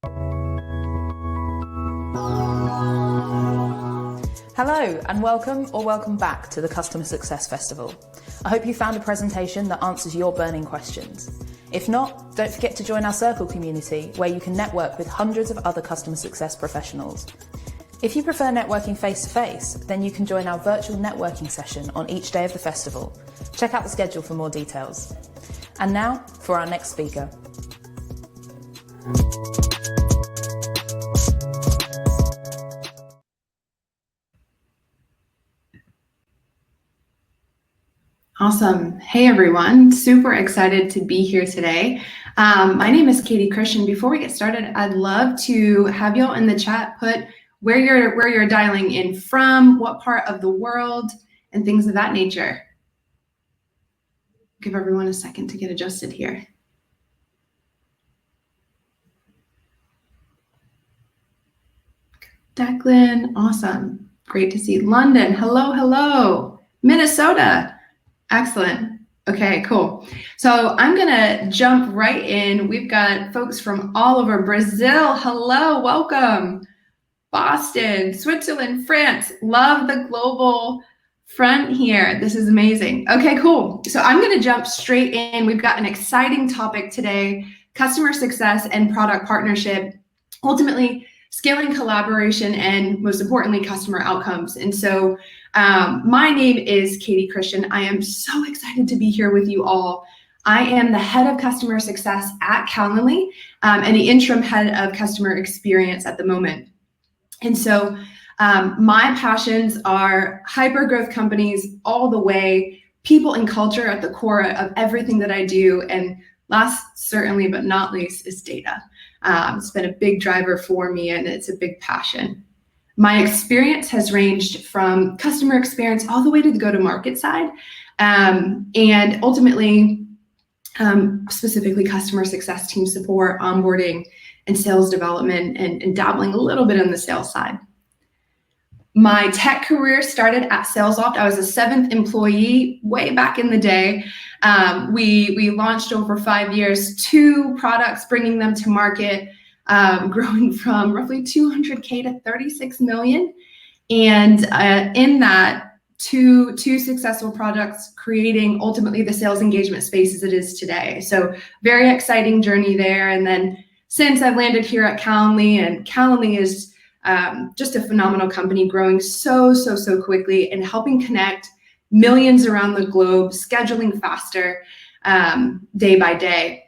Hello and welcome back to the Customer Success Festival. I hope you found a presentation that answers your burning questions. If not, don't forget to join our Circle community where you can network with hundreds of other customer success professionals. If you prefer networking face-to-face, then you can join our virtual networking session on each day of the festival. Check out the schedule for more details. And now for our next speaker. Awesome. Hey, everyone. Super excited to be here today. My name is Katie Christian. Before we get started, I'd love to have y'all in the chat put where you're dialing in from, what part of the world, and things of that nature. Give everyone a second to get adjusted here. Declan, awesome. Great to see London. Hello, hello. Minnesota. Excellent. Okay, cool. So I'm gonna jump right in. We've got folks from all over Brazil. Hello, welcome. Boston, Switzerland, France. Love the global front here. This is amazing. Okay, cool. So I'm gonna jump straight in. We've got an exciting topic today, customer success and product partnership, ultimately scaling collaboration and most importantly, customer outcomes. And so my name is Katie Christian. I am so excited to be here with you all. I am the head of customer success at Calendly and the interim head of customer experience at the moment. And so my passions are hyper-growth companies all the way, people and culture at the core of everything that I do. And last, certainly, but not least, is data. It's been a big driver for me and it's a big passion. My experience has ranged from customer experience all the way to the go-to-market side, and ultimately, specifically customer success team support, onboarding, and sales development, and dabbling a little bit on the sales side. My tech career started at SalesLoft. I was a 7th employee way back in the day. We launched over 5 years, 2 products, bringing them to market, growing from roughly 200K to 36 million. And in that, two successful products, creating ultimately the sales engagement space as it is today. So very exciting journey there. And then since I've landed here at Calendly, and Calendly is just a phenomenal company, growing so quickly and helping connect millions around the globe, scheduling faster day by day.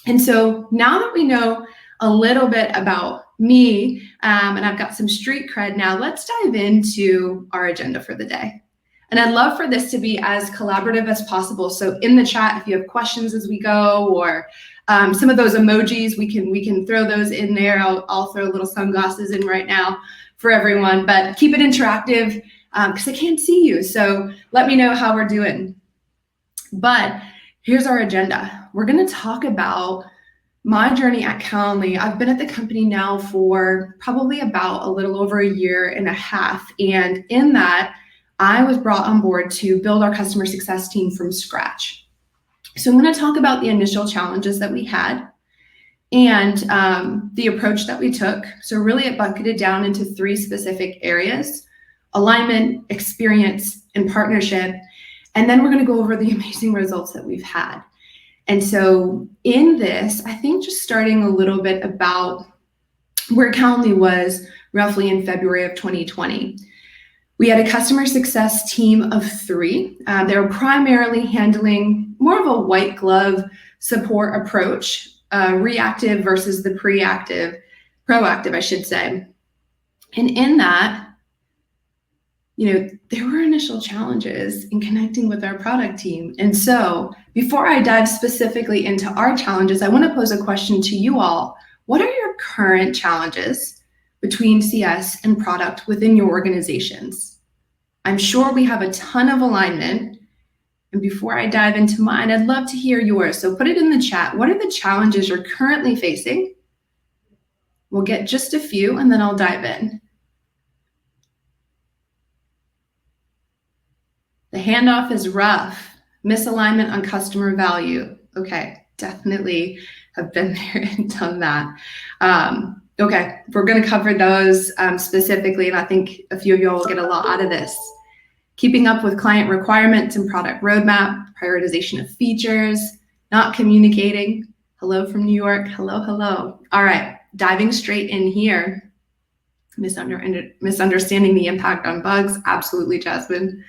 And so now that we know a little bit about me, and I've got some street cred now, let's dive into our agenda for the day. And I'd love for this to be as collaborative as possible. So in the chat, if you have questions as we go, or some of those emojis, we can throw those in there. I'll throw little sunglasses in right now for everyone, but keep it interactive because I can't see you. So let me know how we're doing. But here's our agenda. We're going to talk about my journey at Calendly. I've been at the company now for probably about a little over a year and a half. And in that, I was brought on board to build our customer success team from scratch. So I'm going to talk about the initial challenges that we had and the approach that we took. So really it bucketed down into 3 specific areas: alignment, experience, and partnership. And then we're going to go over the amazing results that we've had. And so in this, I think just starting a little bit about where Calendly was roughly in February of 2020. We had a customer success team of 3. They were primarily handling more of a white glove support approach, reactive versus the proactive, I should say. And in that, there were initial challenges in connecting with our product team. And so before I dive specifically into our challenges, I want to pose a question to you all. What are your current challenges between CS and product within your organizations? I'm sure we have a ton of alignment. And before I dive into mine, I'd love to hear yours. So put it in the chat. What are the challenges you're currently facing? We'll get just a few and then I'll dive in. The handoff is rough. Misalignment on customer value. Okay, definitely have been there and done that. Okay, we're going to cover those specifically, and I think a few of y'all will get a lot out of this. Keeping up with client requirements and product roadmap, prioritization of features, not communicating. Hello from New York. Hello, hello. All right, diving straight in here. Misunderstanding the impact on bugs. Absolutely, Jasmine.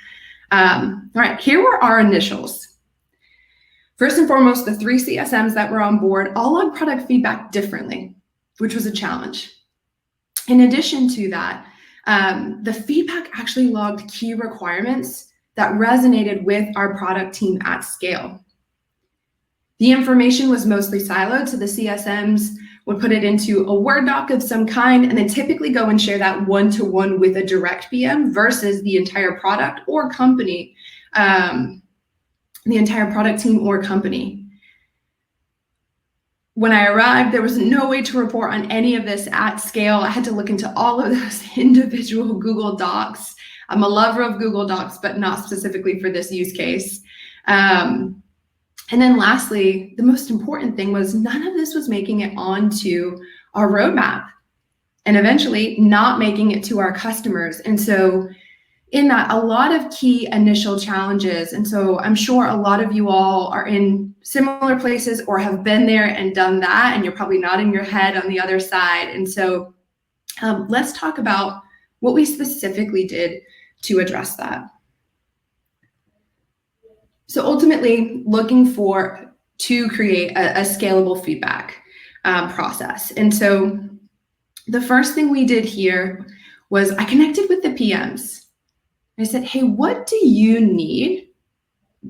All right, here were our initials. First and foremost, the 3 CSMs that were on board all logged product feedback differently, which was a challenge. In addition to that, the feedback actually logged key requirements that resonated with our product team at scale. The information was mostly siloed, so the CSMs would put it into a Word doc of some kind and then typically go and share that one-to-one with a direct PM versus the entire product or company, the entire product team or company. When I arrived, there was no way to report on any of this at scale. I had to look into all of those individual Google Docs. I'm a lover of Google Docs, but not specifically for this use case. And then lastly, the most important thing was none of this was making it onto our roadmap and eventually not making it to our customers. And so in that, a lot of key initial challenges. And so I'm sure a lot of you all are in similar places or have been there and done that, and you're probably nodding your head on the other side. And so let's talk about what we specifically did to address that. So ultimately, looking to create a scalable feedback process. And so the first thing we did here was I connected with the PMs. I said, hey, what do you need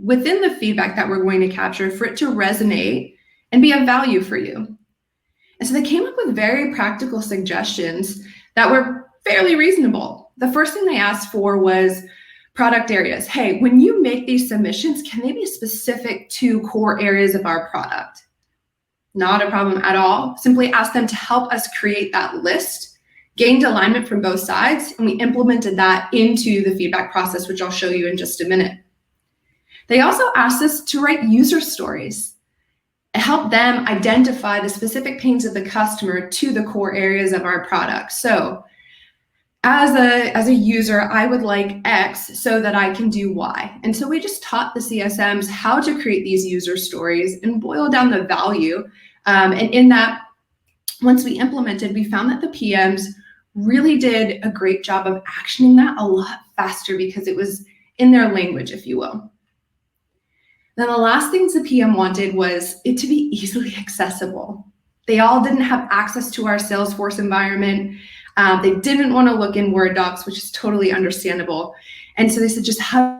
within the feedback that we're going to capture for it to resonate and be of value for you? And so they came up with very practical suggestions that were fairly reasonable. The first thing they asked for was product areas. Hey, when you make these submissions, can they be specific to core areas of our product? Not a problem at all. Simply ask them to help us create that list, gained alignment from both sides, and we implemented that into the feedback process, which I'll show you in just a minute. They also asked us to write user stories and help them identify the specific pains of the customer to the core areas of our product. So as a user, I would like X so that I can do Y. And so we just taught the CSMs how to create these user stories and boil down the value. And in that, once we implemented, we found that the PMs really did a great job of actioning that a lot faster because it was in their language, if you will. Then the last things the PM wanted was it to be easily accessible. They all didn't have access to our Salesforce environment. They didn't want to look in Word docs, which is totally understandable. And so they said, just have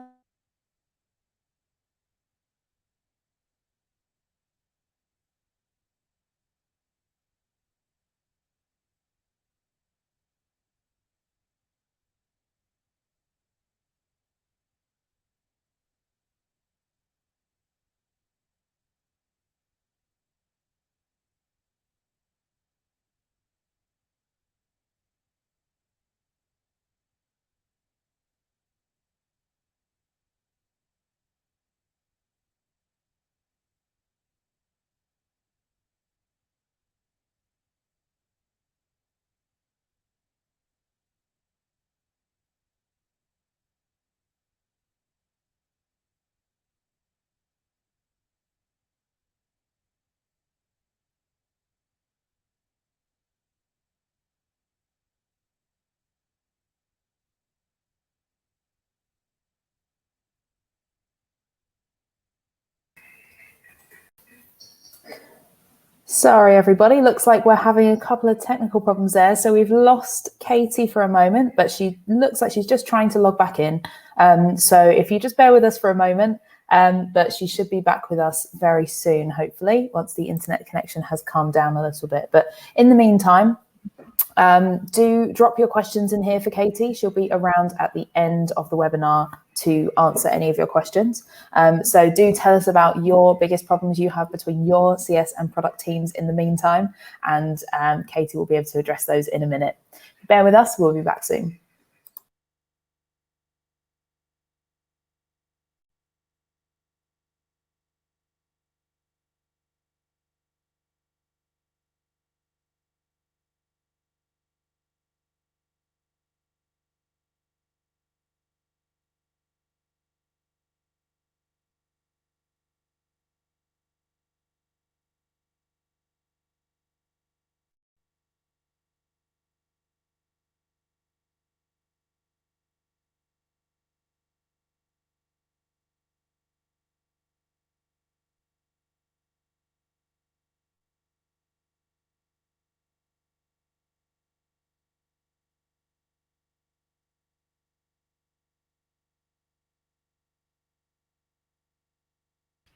Sorry, everybody. Looks like we're having a couple of technical problems there. So we've lost Katie for a moment, but she looks like she's just trying to log back in. So if you just bear with us for a moment, but she should be back with us very soon, hopefully, once the internet connection has calmed down a little bit. But in the meantime, do drop your questions in here for Katie. She'll be around at the end of the webinar to answer any of your questions. So do tell us about your biggest problems you have between your CS and product teams in the meantime, and Katie will be able to address those in a minute. Bear with us, we'll be back soon.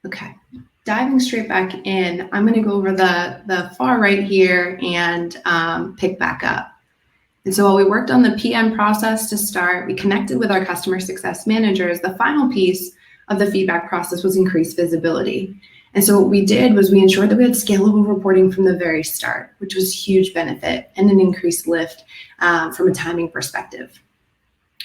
Okay, diving straight back in, I'm going to go over the far right here and pick back up. And so while we worked on the PM process to start, we connected with our customer success managers. The final piece of the feedback process was increased visibility. And so what we did was we ensured that we had scalable reporting from the very start, which was a huge benefit and an increased lift from a timing perspective.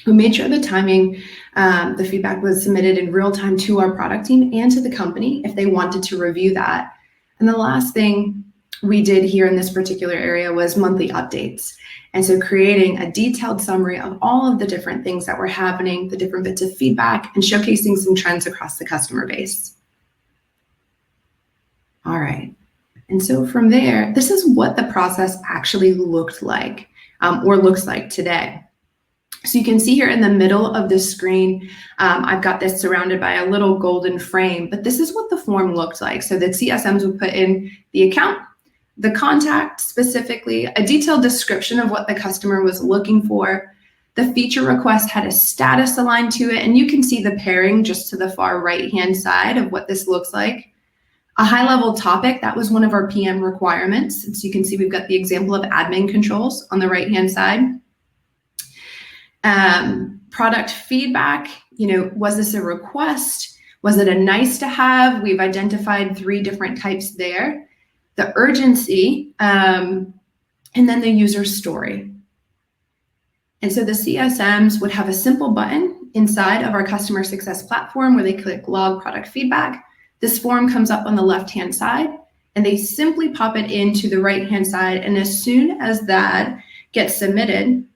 We made sure the timing, the feedback was submitted in real time to our product team and to the company if they wanted to review that. And the last thing we did here in this particular area was monthly updates. And so creating a detailed summary of all of the different things that were happening, the different bits of feedback, and showcasing some trends across the customer base. All right. And so from there, this is what the process actually looked like or looks like today. So you can see here in the middle of the screen, I've got this surrounded by a little golden frame, but this is what the form looked like. So the CSMs would put in the account, the contact specifically, a detailed description of what the customer was looking for. The feature request had a status aligned to it, and you can see the pairing just to the far right-hand side of what this looks like. A high-level topic, that was one of our PM requirements. And so you can see we've got the example of admin controls on the right-hand side. Product feedback, was this a request? Was it a nice to have? We've identified 3 different types there. The urgency, and then the user story. And so the CSMs would have a simple button inside of our customer success platform where they click log product feedback. This form comes up on the left-hand side, and they simply pop it into the right-hand side. And as soon as that gets submitted,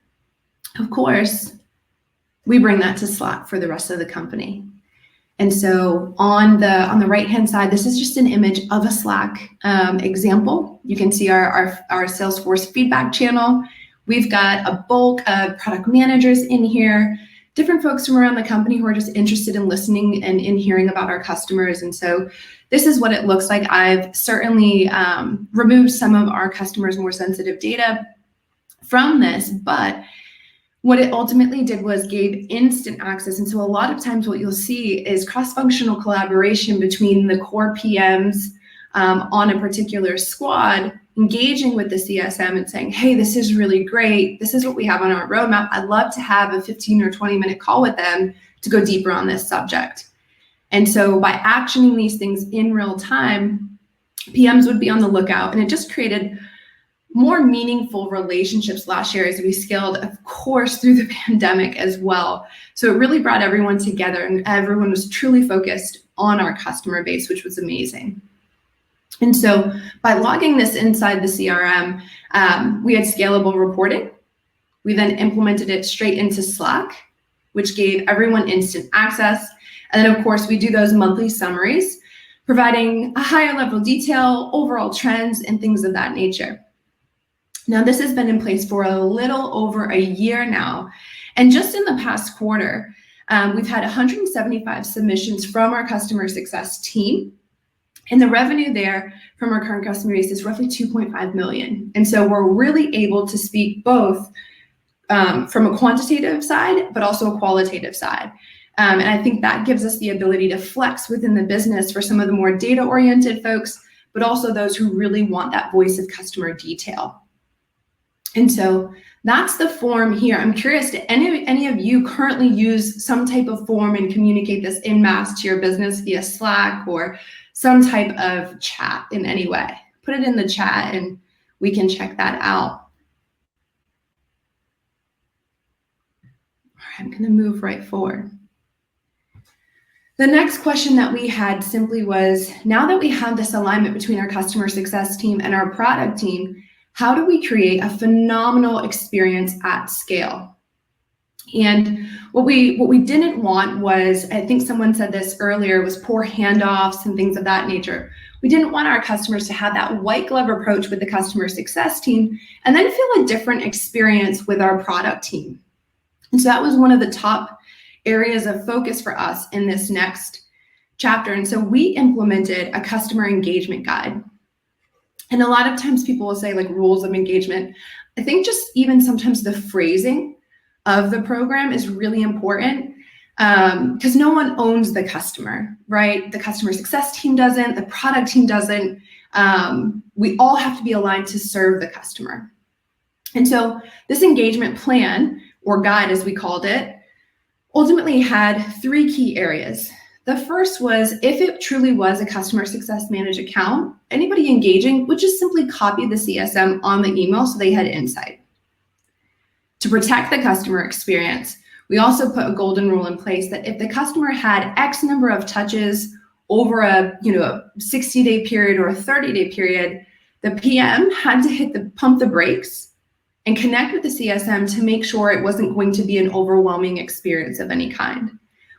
of course, we bring that to Slack for the rest of the company. And so on the right-hand side, this is just an image of a Slack example. You can see our Salesforce feedback channel. We've got a bulk of product managers in here, different folks from around the company who are just interested in listening and in hearing about our customers. And so this is what it looks like. I've certainly removed some of our customers' more sensitive data from this, but what it ultimately did was gave instant access. And so a lot of times what you'll see is cross-functional collaboration between the core PMs on a particular squad, engaging with the CSM and saying, hey, this is really great. This is what we have on our roadmap. I'd love to have a 15 or 20-minute call with them to go deeper on this subject. And so by actioning these things in real time, PMs would be on the lookout, and it just created more meaningful relationships last year as we scaled, of course, through the pandemic as well. So it really brought everyone together, and everyone was truly focused on our customer base, which was amazing. And so by logging this inside the CRM, we had scalable reporting. We then implemented it straight into Slack, which gave everyone instant access. And then, of course, we do those monthly summaries, providing a higher level detail, overall trends, and things of that nature. Now, this has been in place for a little over a year now. And just in the past quarter, we've had 175 submissions from our customer success team. And the revenue there from our current customer base is roughly 2.5 million. And so we're really able to speak both from a quantitative side, but also a qualitative side. And I think that gives us the ability to flex within the business for some of the more data-oriented folks, but also those who really want that voice of customer detail. And so that's the form here. I'm curious, do any of you currently use some type of form and communicate this en masse to your business via Slack or some type of chat in any way? Put it in the chat and we can check that out. All right, I'm going to move right forward. The next question that we had simply was, now that we have this alignment between our customer success team and our product team, how do we create a phenomenal experience at scale? And what we didn't want was, I think someone said this earlier, was poor handoffs and things of that nature. We didn't want our customers to have that white glove approach with the customer success team and then feel a different experience with our product team. And so that was one of the top areas of focus for us in this next chapter. And so we implemented a customer engagement guide. And a lot of times people will say like rules of engagement. I think just even sometimes the phrasing of the program is really important. because no one owns the customer, right? The customer success team doesn't, the product team doesn't. We all have to be aligned to serve the customer. And so this engagement plan, or guide as we called it, ultimately had 3 key areas. The first was, if it truly was a customer success managed account, anybody engaging would just simply copy the CSM on the email so they had insight. To protect the customer experience, we also put a golden rule in place that if the customer had X number of touches over a 60-day period or a 30-day period, the PM had to pump the brakes and connect with the CSM to make sure it wasn't going to be an overwhelming experience of any kind.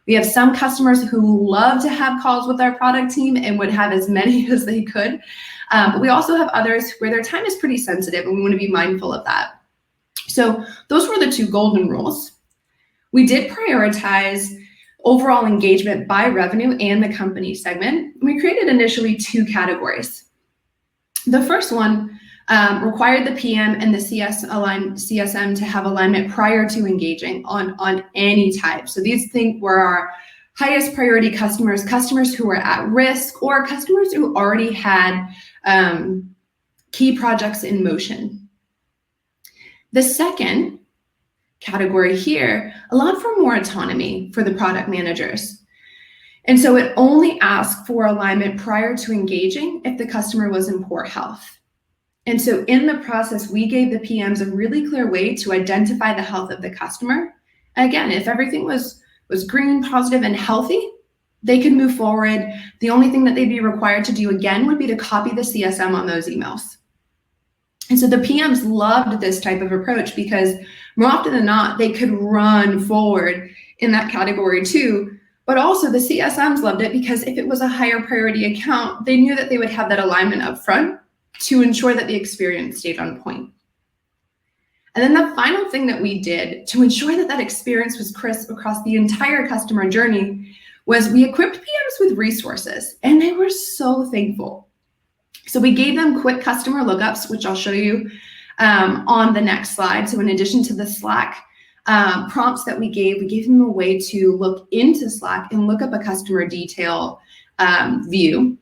We have some customers who love to have calls with our product team and would have as many as they could. But we also have others where their time is pretty sensitive, and we want to be mindful of that. So those were the 2 golden rules. We did prioritize overall engagement by revenue and the company segment. We created initially 2 categories. The first one required the PM and the CSM to have alignment prior to engaging on any type. So these were our highest priority customers, customers who were at risk, or customers who already had key projects in motion. The second category here allowed for more autonomy for the product managers. And so it only asked for alignment prior to engaging if the customer was in poor health. And so in the process, we gave the PMs a really clear way to identify the health of the customer. Again, if everything was green, positive, and healthy, they could move forward. The only thing that they'd be required to do again would be to copy the CSM on those emails. And so the PMs loved this type of approach because more often than not, they could run forward in that category too. But also the CSMs loved it because if it was a higher priority account, they knew that they would have that alignment up front to ensure that the experience stayed on point. And then the final thing that we did to ensure that that experience was crisp across the entire customer journey was we equipped PMs with resources, and they were so thankful. So we gave them quick customer lookups, which I'll show you on the next slide. So in addition to the Slack prompts that we gave them a way to look into Slack and look up a customer detail view.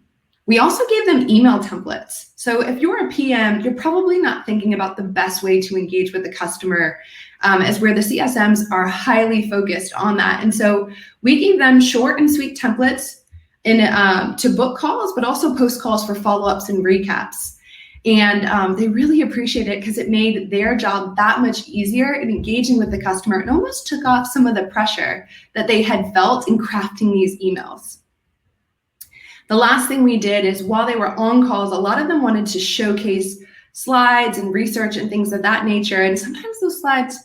We also gave them email templates. So if you're a PM, you're probably not thinking about the best way to engage with the customer, as where the CSMs are highly focused on that. And so we gave them short and sweet templates to book calls, but also post calls for follow-ups and recaps. And they really appreciate it because it made their job that much easier in engaging with the customer. It almost took off some of the pressure that they had felt in crafting these emails. The last thing we did is while they were on calls, a lot of them wanted to showcase slides and research and things of that nature. And sometimes those slides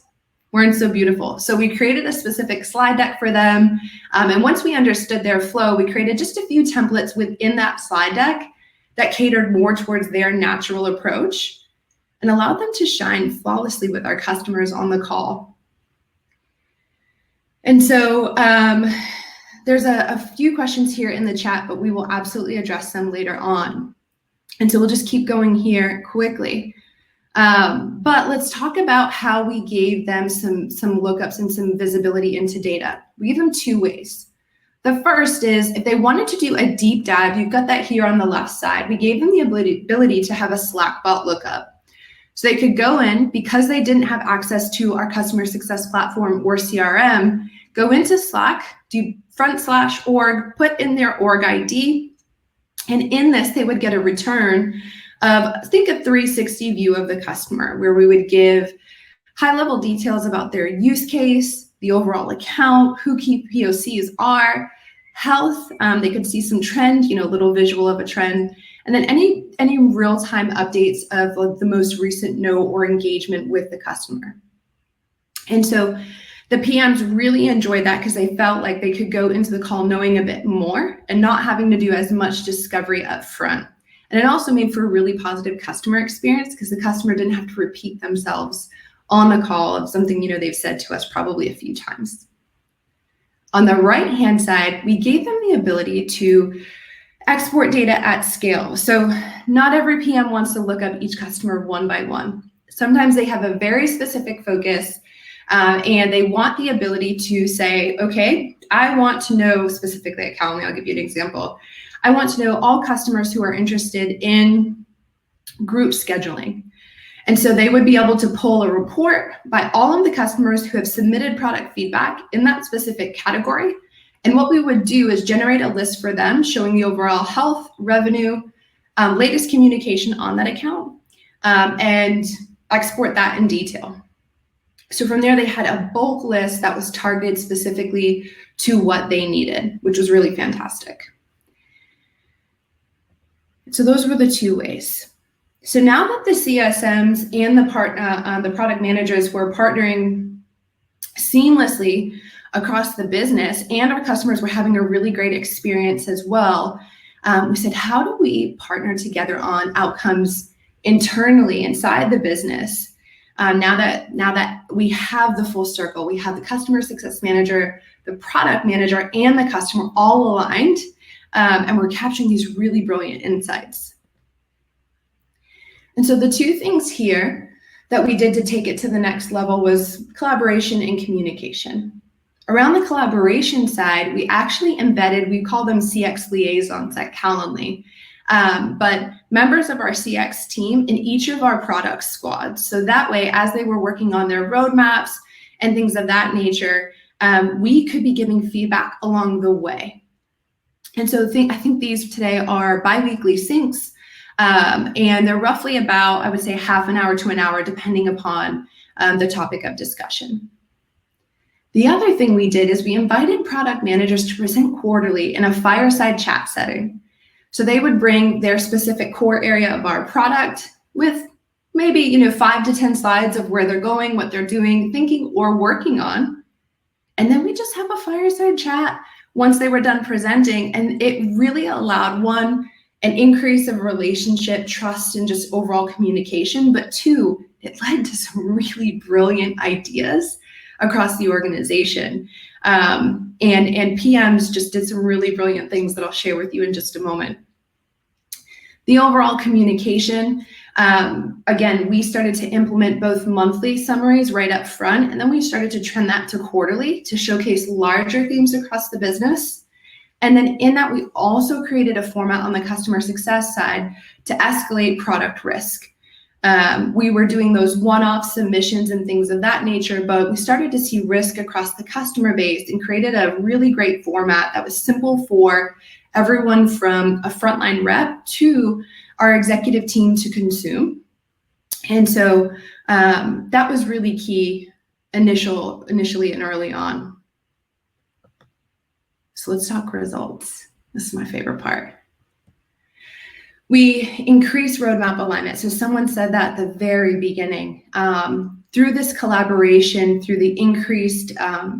weren't so beautiful. So we created a specific slide deck for them. And once we understood their flow, we created just a few templates within that slide deck that catered more towards their natural approach and allowed them to shine flawlessly with our customers on the call. And so there's a few questions here in the chat, but we will absolutely address them later on. And so we'll just keep going here quickly. But let's talk about how we gave them some lookups and some visibility into data. We gave them 2 ways. The first is if they wanted to do a deep dive, you've got that here on the left side. We gave them the ability to have a Slack bot lookup. So they could go in, because they didn't have access to our customer success platform or CRM, go into Slack, do /org, put in their org ID, and in this, they would get a return of, think, a 360 view of the customer, where we would give high-level details about their use case, the overall account, who key POCs are, health. They could see some trend, a little visual of a trend, and then any real-time updates of like the most recent note or engagement with the customer. And so the PMs really enjoyed that because they felt like they could go into the call knowing a bit more and not having to do as much discovery up front. And it also made for a really positive customer experience because the customer didn't have to repeat themselves on the call of something they've said to us probably a few times. On the right-hand side, we gave them the ability to export data at scale. So not every PM wants to look up each customer one by one. Sometimes they have a very specific focus And they want the ability to say, okay, I want to know specifically at Calendly, I'll give you an example. I want to know all customers who are interested in group scheduling. And so they would be able to pull a report by all of the customers who have submitted product feedback in that specific category. And what we would do is generate a list for them showing the overall health, revenue, latest communication on that account, and export that in detail. So from there, they had a bulk list that was targeted specifically to what they needed, which was really fantastic. So those were the two ways. So now that the CSMs and the product managers were partnering seamlessly across the business, and our customers were having a really great experience as well, we said, how do we partner together on outcomes internally inside the business? Now that we have the full circle, we have the customer success manager, the product manager, and the customer all aligned, and we're capturing these really brilliant insights. And so the two things here that we did to take it to the next level was collaboration and communication. Around the collaboration side, we actually embedded, we call them CX liaisons at Calendly, but members of our CX team in each of our product squads. So that way, as they were working on their roadmaps and things of that nature, we could be giving feedback along the way. And so I think these today are bi-weekly syncs, and they're roughly about, I would say, half an hour to an hour, depending upon the topic of discussion. The other thing we did is we invited product managers to present quarterly in a fireside chat setting. So they would bring their specific core area of our product with maybe 5 to 10 slides of where they're going, what they're doing, thinking, or working on. And then we just have a fireside chat once they were done presenting. And it really allowed, one, an increase of relationship, trust, and just overall communication. But two, it led to some really brilliant ideas across the organization. And PMs just did some really brilliant things that I'll share with you in just a moment. The overall communication, again, we started to implement both monthly summaries right up front, and then we started to trend that to quarterly to showcase larger themes across the business. And then in that, we also created a format on the customer success side to escalate product risk. We were doing those one-off submissions and things of that nature, but we started to see risk across the customer base and created a really great format that was simple for everyone from a frontline rep to our executive team to consume. And so that was really key initially and early on. So let's talk results. This is my favorite part. We increased roadmap alignment. So someone said that at the very beginning. Through this collaboration, through the increased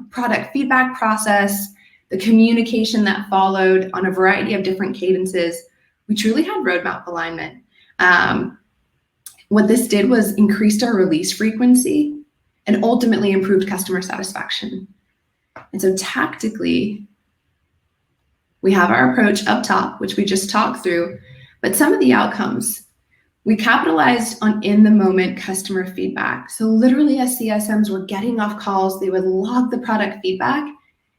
product feedback process, the communication that followed on a variety of different cadences, we truly had roadmap alignment. What this did was increased our release frequency and ultimately improved customer satisfaction. And so tactically, we have our approach up top, which we just talked through, but some of the outcomes, we capitalized on in-the-moment customer feedback. So literally as CSMs were getting off calls, they would log the product feedback.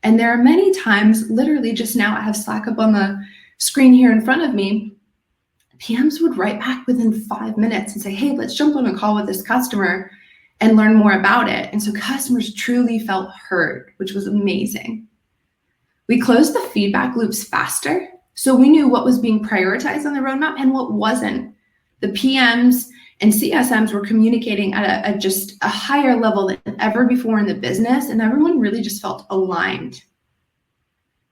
And there are many times, literally just now I have Slack up on the screen here in front of me, PMs would write back within 5 minutes and say, hey, let's jump on a call with this customer and learn more about it. And so customers truly felt heard, which was amazing. We closed the feedback loops faster, so we knew what was being prioritized on the roadmap and what wasn't. The PMs and CSMs were communicating at just a higher level than ever before in the business, and everyone really just felt aligned.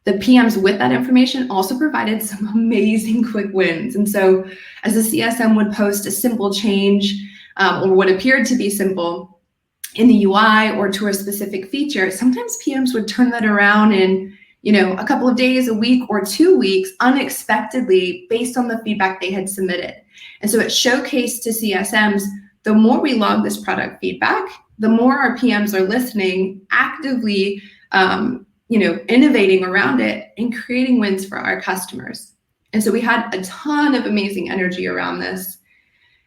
The PMs with that information also provided some amazing quick wins. And so as a CSM would post a simple change or what appeared to be simple in the UI or to a specific feature, sometimes PMs would turn that around in a couple of days, a week, or 2 weeks unexpectedly based on the feedback they had submitted. And so it showcased to CSMs, the more we log this product feedback, the more our PMs are listening, actively innovating around it and creating wins for our customers. And so we had a ton of amazing energy around this.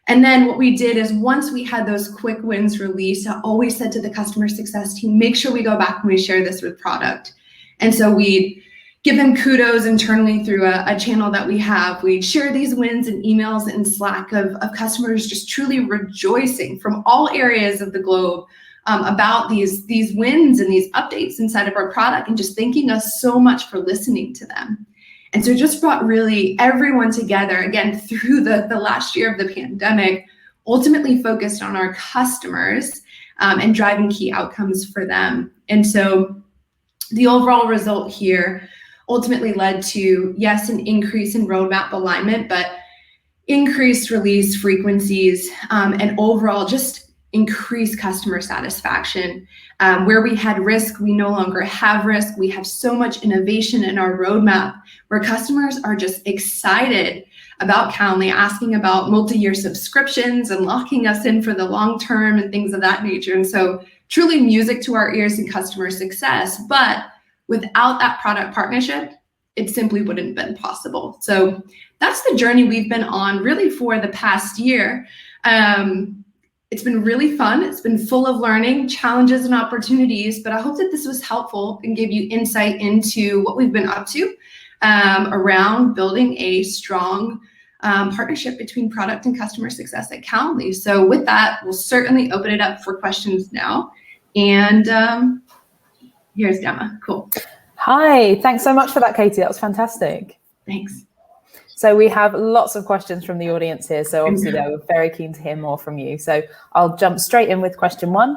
And then what we did is once we had those quick wins released, I always said to the customer success team, make sure we go back and we share this with product. And so we'd give them kudos internally through a channel that we have. We'd share these wins in emails and Slack of customers just truly rejoicing from all areas of the globe about these wins and these updates inside of our product and just thanking us so much for listening to them. And so it just brought really everyone together, again, through the last year of the pandemic, ultimately focused on our customers and driving key outcomes for them. And so the overall result here ultimately led to, yes, an increase in roadmap alignment, but increased release frequencies and overall just increased customer satisfaction. Where we had risk, we no longer have risk. We have so much innovation in our roadmap where customers are just excited about Calendly, asking about multi-year subscriptions and locking us in for the long term and things of that nature. And so truly music to our ears and customer success. But without that product partnership, it simply wouldn't have been possible. So that's the journey we've been on really for the past year. It's been really fun. It's been full of learning, challenges, and opportunities, but I hope that this was helpful and gave you insight into what we've been up to around building a strong partnership between product and customer success at Calendly. So with that, we'll certainly open it up for questions now. And here's Gemma. Cool. Hi, thanks so much for that, Katie. That was fantastic. Thanks. So we have lots of questions from the audience here. So obviously they were very keen to hear more from you. So I'll jump straight in with question one.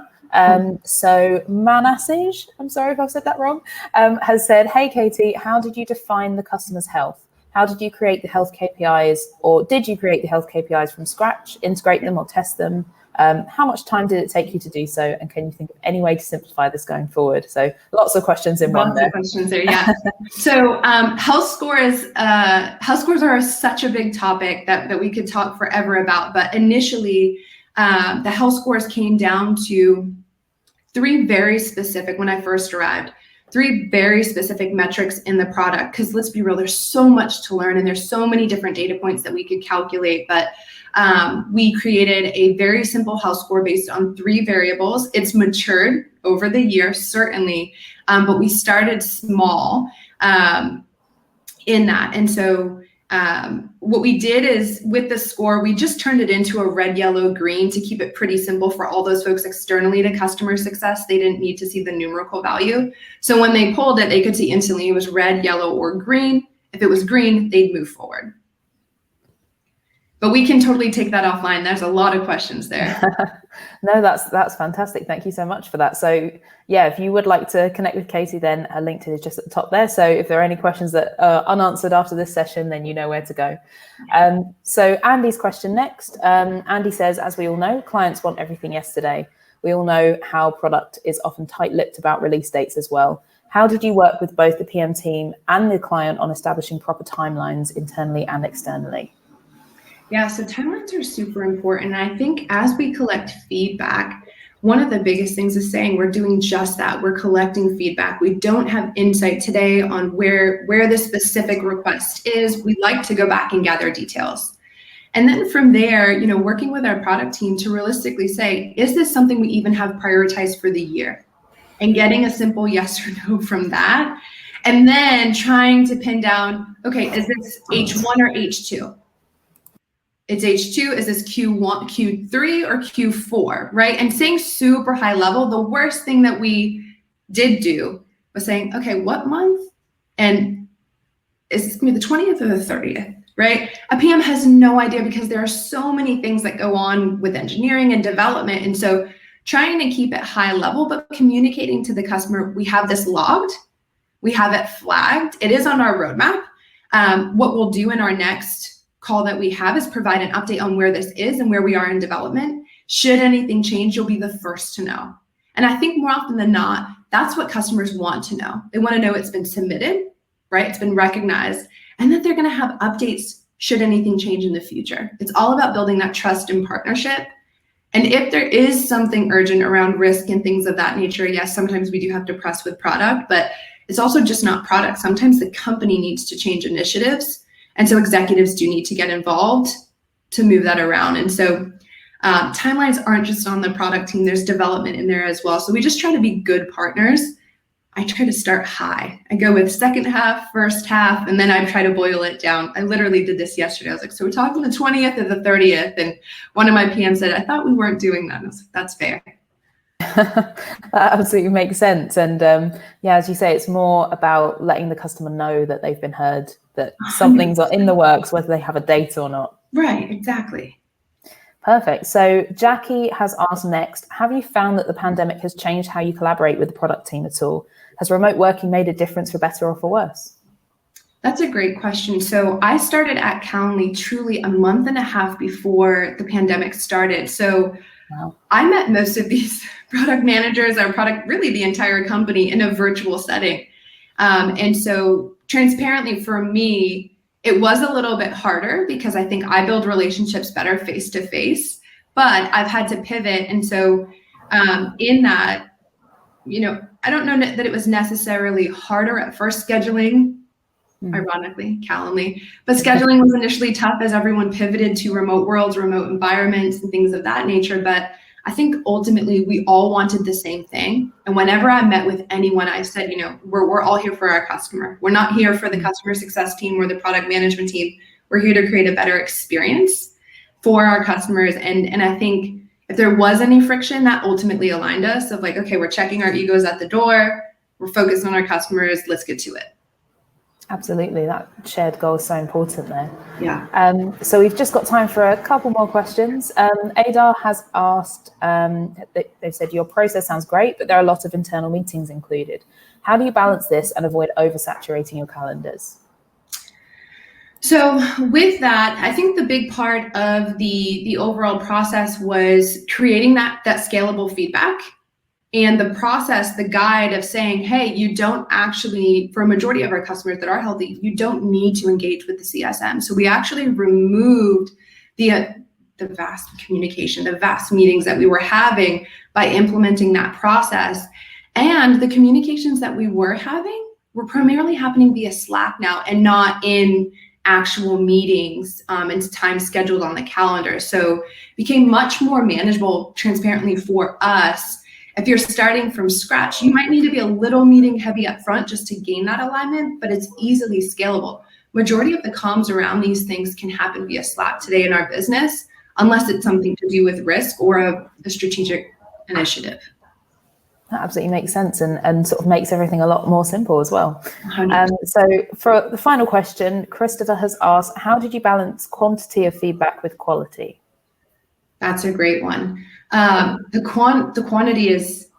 So Manasij, I'm sorry if I've said that wrong, has said, hey, Katie, how did you define the customer's health? How did you create the health KPIs, or did you create the health KPIs from scratch, integrate them or test them? How much time did it take you to do so? And can you think of any way to simplify this going forward? So lots of questions in one there. Lots of questions there, yeah. So health scores are such a big topic that we could talk forever about. But initially, the health scores came down to three very specific, when I first arrived, three very specific metrics in the product. Because let's be real, there's so much to learn and there's so many different data points that we could calculate. But we created a very simple health score based on three variables. It's matured over the year, certainly, but we started small in that. And so what we did is with the score, we just turned it into a red, yellow, green to keep it pretty simple for all those folks externally to customer success. They didn't need to see the numerical value. So when they pulled it, they could see instantly it was red, yellow, or green. If it was green, they'd move forward. But we can totally take that offline. There's a lot of questions there. No, that's fantastic. Thank you so much for that. So yeah, if you would like to connect with Katie, then her LinkedIn is just at the top there. So if there are any questions that are unanswered after this session, then you know where to go. So Andy's question next. Andy says, as we all know, clients want everything yesterday. We all know how product is often tight-lipped about release dates as well. How did you work with both the PM team and the client on establishing proper timelines internally and externally? Yeah, so timelines are super important. And I think as we collect feedback, one of the biggest things is saying we're doing just that. We're collecting feedback. We don't have insight today on where the specific request is. We'd like to go back and gather details. And then from there, working with our product team to realistically say, is this something we even have prioritized for the year? And getting a simple yes or no from that. And then trying to pin down, okay, is this H1 or H2? It's H2, is this Q1, Q3, or Q4, right? And saying super high level, the worst thing that we did do was saying, okay, what month? And is this gonna be the 20th or the 30th, right? A PM has no idea because there are so many things that go on with engineering and development. And so trying to keep it high level, but communicating to the customer, we have this logged, we have it flagged, it is on our roadmap. What we'll do in our next call that we have is provide an update on where this is and where we are in development. Should anything change, you'll be the first to know. And I think more often than not, that's what customers want to know. They want to know it's been submitted, right? It's been recognized, and that they're going to have updates should anything change in the future. It's all about building that trust and partnership. And if there is something urgent around risk and things of that nature, yes, sometimes we do have to press with product, but it's also just not product. Sometimes the company needs to change initiatives. And so executives do need to get involved. to move that around. And so timelines aren't just on the product team, there's development in there as well. So we just try to be good partners. I try to start high. I go with second half, first half, and then I try to boil it down. I literally did this yesterday. I was like, so we're talking the 20th or the 30th. And one of my PMs said, I thought we weren't doing that. And I was like, that's fair. That absolutely makes sense. And yeah, as you say, it's more about letting the customer know that they've been heard, that something's in the works, whether they have a date or not. Right, exactly. Perfect. So Jackie has asked next, have you found that the pandemic has changed how you collaborate with the product team at all? Has remote working made a difference for better or for worse? That's a great question. So I started at Calendly truly a month and a half before the pandemic started. So wow. I met most of these product managers, really the entire company in a virtual setting. And so transparently for me, it was a little bit harder because I think I build relationships better face to face, but I've had to pivot. And so in that, I don't know that it was necessarily harder at first scheduling, ironically, Calendly, but scheduling was initially tough as everyone pivoted to remote worlds, remote environments, and things of that nature. But I think ultimately we all wanted the same thing. And whenever I met with anyone, I said, we're all here for our customer. We're not here for the customer success team or the product management team. We're here to create a better experience for our customers. And I think if there was any friction, that ultimately aligned us of like, okay, we're checking our egos at the door. We're focused on our customers. Let's get to it. Absolutely. That shared goal is so important there. Yeah. So we've just got time for a couple more questions. Adar has asked, they've said your process sounds great, but there are a lot of internal meetings included. How do you balance this and avoid oversaturating your calendars? So with that, I think the big part of the overall process was creating that scalable feedback. And the process, the guide of saying, hey, you don't actually, for a majority of our customers that are healthy, you don't need to engage with the CSM. So we actually removed the vast communication, the vast meetings that we were having by implementing that process. And the communications that we were having were primarily happening via Slack now and not in actual meetings and time scheduled on the calendar. So it became much more manageable transparently for us. If you're starting from scratch, you might need to be a little meeting heavy up front just to gain that alignment, but it's easily scalable. Majority of the comms around these things can happen via Slack today in our business, unless it's something to do with risk or a strategic initiative. That absolutely makes sense and sort of makes everything a lot more simple as well. So for the final question, Christopher has asked, how did you balance quantity of feedback with quality? That's a great one. The quantity is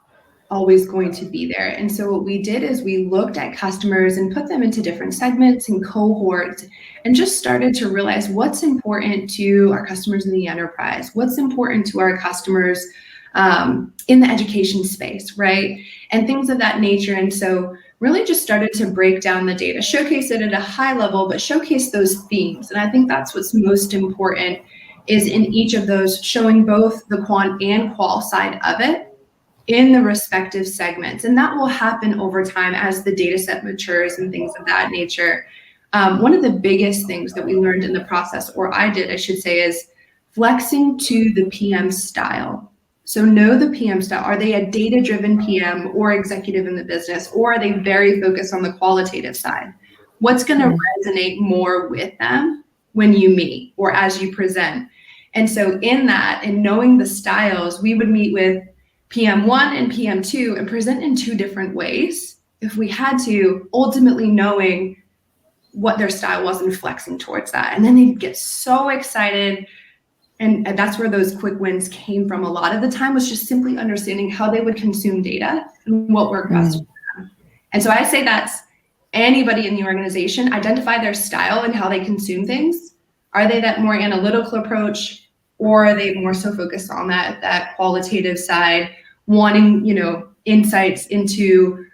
always going to be there. And so what we did is we looked at customers and put them into different segments and cohorts and just started to realize what's important to our customers in the enterprise, what's important to our customers in the education space, right? And things of that nature. And so really just started to break down the data, showcase it at a high level, but showcase those themes. And I think that's what's most important is in each of those showing both the quant and qual side of it in the respective segments. And that will happen over time as the data set matures and things of that nature. One of the biggest things that we learned in the process, or I did, I should say, is flexing to the PM style. So know the PM style. Are they a data-driven PM or executive in the business, or are they very focused on the qualitative side? What's going to resonate more with them when you meet or as you present? And so in that, and knowing the styles, we would meet with PM1 and PM2 and present in two different ways if we had to, ultimately knowing what their style was and flexing towards that. And then they'd get so excited. And that's where those quick wins came from. A lot of the time was just simply understanding how they would consume data and what worked best for them. And so I say that's anybody in the organization, identify their style and how they consume things. Are they that more analytical approach, or are they more so focused on that qualitative side, wanting, insights into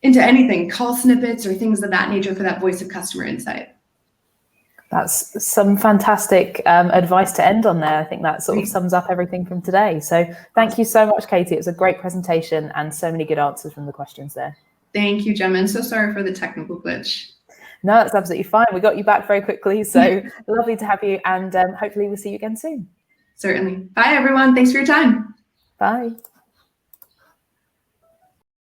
anything, call snippets or things of that nature for that voice of customer insight? That's some fantastic advice to end on there. I think that sort of sums up everything from today. So thank you so much, Katie. It was a great presentation and so many good answers from the questions there. Thank you, Gemma. And so sorry for the technical glitch. No, that's absolutely fine. We got you back very quickly. So lovely to have you. And hopefully we'll see you again soon. Certainly. Bye, everyone. Thanks for your time. Bye.